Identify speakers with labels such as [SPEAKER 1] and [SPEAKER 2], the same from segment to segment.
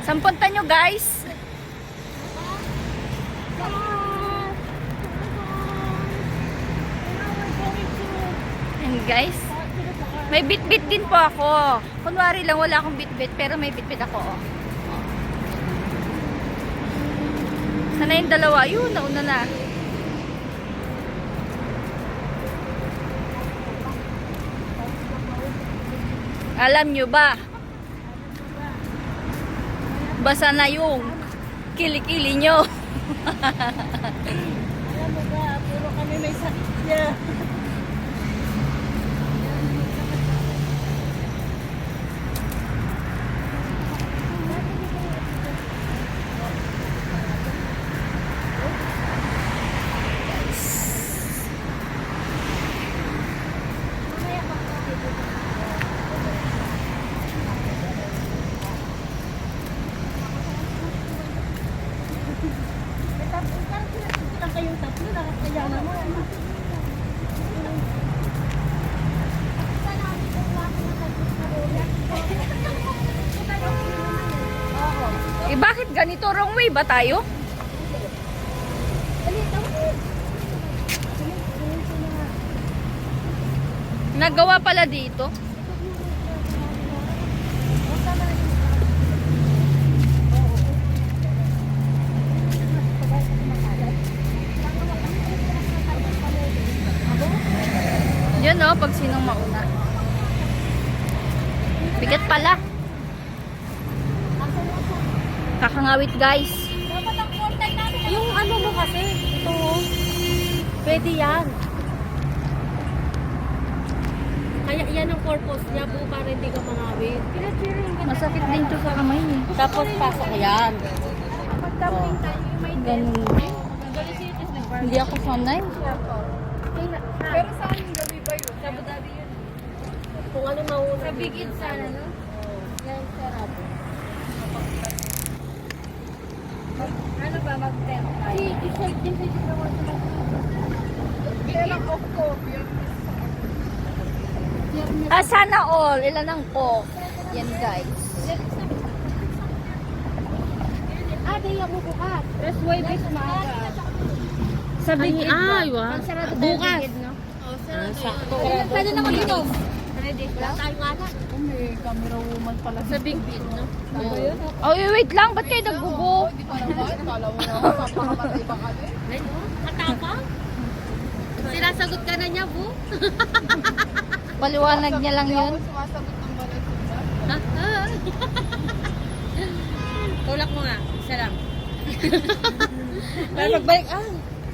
[SPEAKER 1] Saan punta nyo guys? And guys, may bit-bit din po ako. Kunwari lang wala akong bit-bit pero may bit-bit ako. Oh. Sana yung dalawa. Yun, nauna na. Alam nyo ba? Basa na yung kilikili nyo.
[SPEAKER 2] Alam mo ba, puro kami may sakit niya. Kayong tatlo, nakakaya naman.
[SPEAKER 1] Eh bakit ganito? Wrong way ba tayo? Nagawa pala dito. Yan o, pag sinong mauna. Bigat pala. Kakangawit guys.
[SPEAKER 2] Yung ano mo kasi, ito, pwede yan. Kaya yan ang purpose niya po para hindi ka mangawit.
[SPEAKER 1] Masakit din to sa kamay eh.
[SPEAKER 2] Tapos pasok yan.
[SPEAKER 1] Ganun. Hindi ako sanay.
[SPEAKER 3] Pero saan yung gabi ba yun?
[SPEAKER 2] Sa Abu Dhabi yun. Kung ano mauna.
[SPEAKER 3] Sa Big Id sana, no?
[SPEAKER 2] Yan, sarap.
[SPEAKER 3] Ano ba, mag-10 tayo?
[SPEAKER 2] I-shake din sa ginawa sa
[SPEAKER 3] Kailang Octo,
[SPEAKER 1] Ah, sana all. Ilan ang ko? Yan guys.
[SPEAKER 2] Day ako bukas.
[SPEAKER 3] Rest way bis maaga.
[SPEAKER 1] Sa Big Id ba?
[SPEAKER 2] Bukas.
[SPEAKER 3] No?
[SPEAKER 2] Sakto.
[SPEAKER 3] Pwede na ko dito.
[SPEAKER 2] Wala tayong anak.
[SPEAKER 3] May camera woman pala.
[SPEAKER 2] Sa Big Id, no?
[SPEAKER 1] Oh, wait lang. Ba't kayo nagbubo?
[SPEAKER 3] Hindi pa naman. Kala mo na. Papakamatay ba kami?
[SPEAKER 2] Katapang? Sinasagot ka na niya, Bu?
[SPEAKER 1] Paliwanag niya lang yun.
[SPEAKER 3] Sumasagot ng balay.
[SPEAKER 2] Tulak mo nga. Isa lang. Para pagbalik,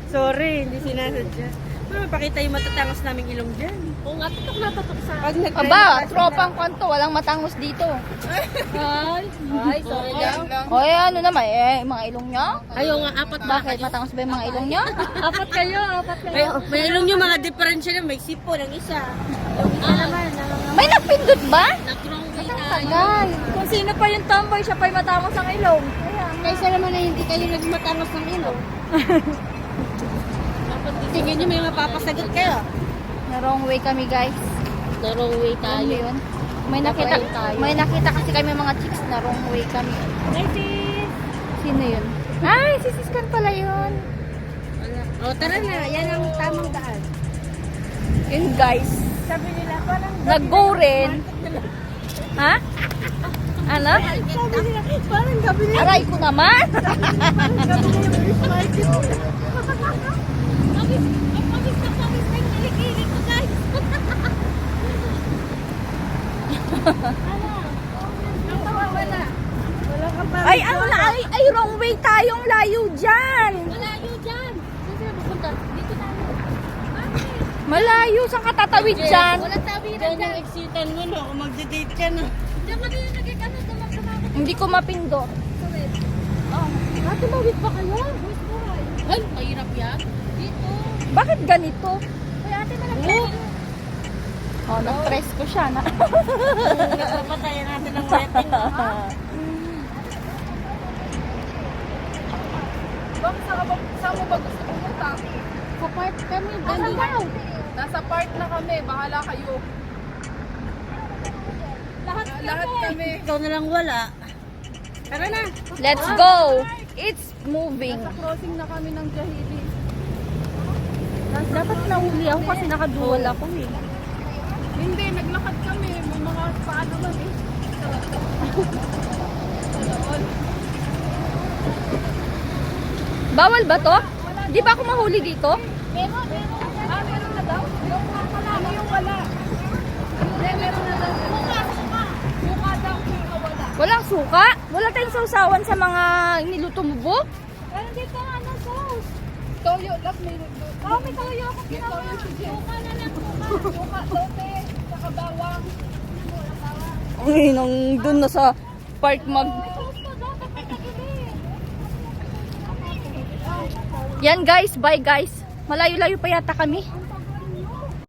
[SPEAKER 2] sorry, hindi sinasadya. Pakita yung matatangos naming ilong dyan. Oo nga, tutok na tutok sa... Pag
[SPEAKER 1] Aba, tropang kwanto. Walang matangos dito.
[SPEAKER 2] Ay, sorry lang.
[SPEAKER 1] O, ano naman eh, mga ilong niya?
[SPEAKER 2] Ayaw nga, apat ba?
[SPEAKER 1] Bakit? Matangos ba yung mga ilong niya?
[SPEAKER 2] Apat kayo. May ilong yung mga differential yung may sipo ng isa. Yung isa naman,
[SPEAKER 1] May napindot ba?
[SPEAKER 2] nag-wrong way tayo.
[SPEAKER 1] Tagal.
[SPEAKER 3] Kung sino pa yung tomboy, siya pa yung matamos ang ilong.
[SPEAKER 2] Kaysa naman na hindi kayo nagmatangos ng ilong. Dapat tingin nyo may mapapasagot kayo.
[SPEAKER 1] Na wrong way kami guys.
[SPEAKER 2] The wrong way
[SPEAKER 1] Ano yun? May nakita kasi kami mga chicks na wrong way kami.
[SPEAKER 2] Hi, sis!
[SPEAKER 1] Sino yun? Ay, si Siskan pala yun.
[SPEAKER 2] O, tara na. Yan ang tamang daan.
[SPEAKER 1] Yun guys.
[SPEAKER 3] Sabi nila, parang
[SPEAKER 1] Nag-go rin. Ha? Ano?
[SPEAKER 3] sabi nila, parang gabi nila.
[SPEAKER 1] Aray ko naman.
[SPEAKER 3] Gabi nila yung fish market.
[SPEAKER 2] Pawis na yung kilikili ko, guys.
[SPEAKER 3] Ang mawawala. Wala ka pa.
[SPEAKER 1] Ay, ano na? Ay, wrong way tayong layo dyan.
[SPEAKER 2] Malayo dyan. Saan sila pupunta? Dito tayo.
[SPEAKER 1] Malayo. Saan ka tatawid dyan?
[SPEAKER 2] Walang tawiran dyan. Yung exitan mo, no? Kung magde-date ka na. Diyan ka din nagkikano. Dumag-dumag.
[SPEAKER 1] Hindi ko mapindot.
[SPEAKER 2] Tumawid pa kayo? Ay, mahirap yan. Dito.
[SPEAKER 1] Bakit ganito?
[SPEAKER 2] Kaya ate, malapit.
[SPEAKER 1] Oh, nag-press ko siya na.
[SPEAKER 2] Napatayan natin ng weapon.
[SPEAKER 3] Saan mo ba gusto pumunta?
[SPEAKER 2] Sa park kami.
[SPEAKER 3] Asan daw? Nasa park na kami. Bahala kayo. Lahat kami.
[SPEAKER 2] Ikaw na lang wala. Tara na.
[SPEAKER 1] Let's go! It's moving.
[SPEAKER 3] Crossing na kami ng Jahili.
[SPEAKER 1] Dapat nahuli ako kasi nakaduwal ako eh.
[SPEAKER 3] Hindi, naglakad kami. May mga paano man eh.
[SPEAKER 1] Bawal ba to? Di ba ako mahuli dito?
[SPEAKER 3] Meron. Ah, meron na daw? Yung wala. Ano yung wala? Hindi, meron na daw. Suka. Suka daw. Suka wala.
[SPEAKER 1] Walang suka? Wala tayong sausawan sa mga niluto mo, Bo?
[SPEAKER 3] Pero dito nga ng sauce. Toyo, love may oh, may toyo ako ginawa. Suka na lang, suka. Suka, tote, saka bawang.
[SPEAKER 1] Ay, nang dun na sa park mag...
[SPEAKER 3] Sauce to, dapat may tagilid.
[SPEAKER 1] Yan guys, bye guys. Malayo-layo pa yata kami.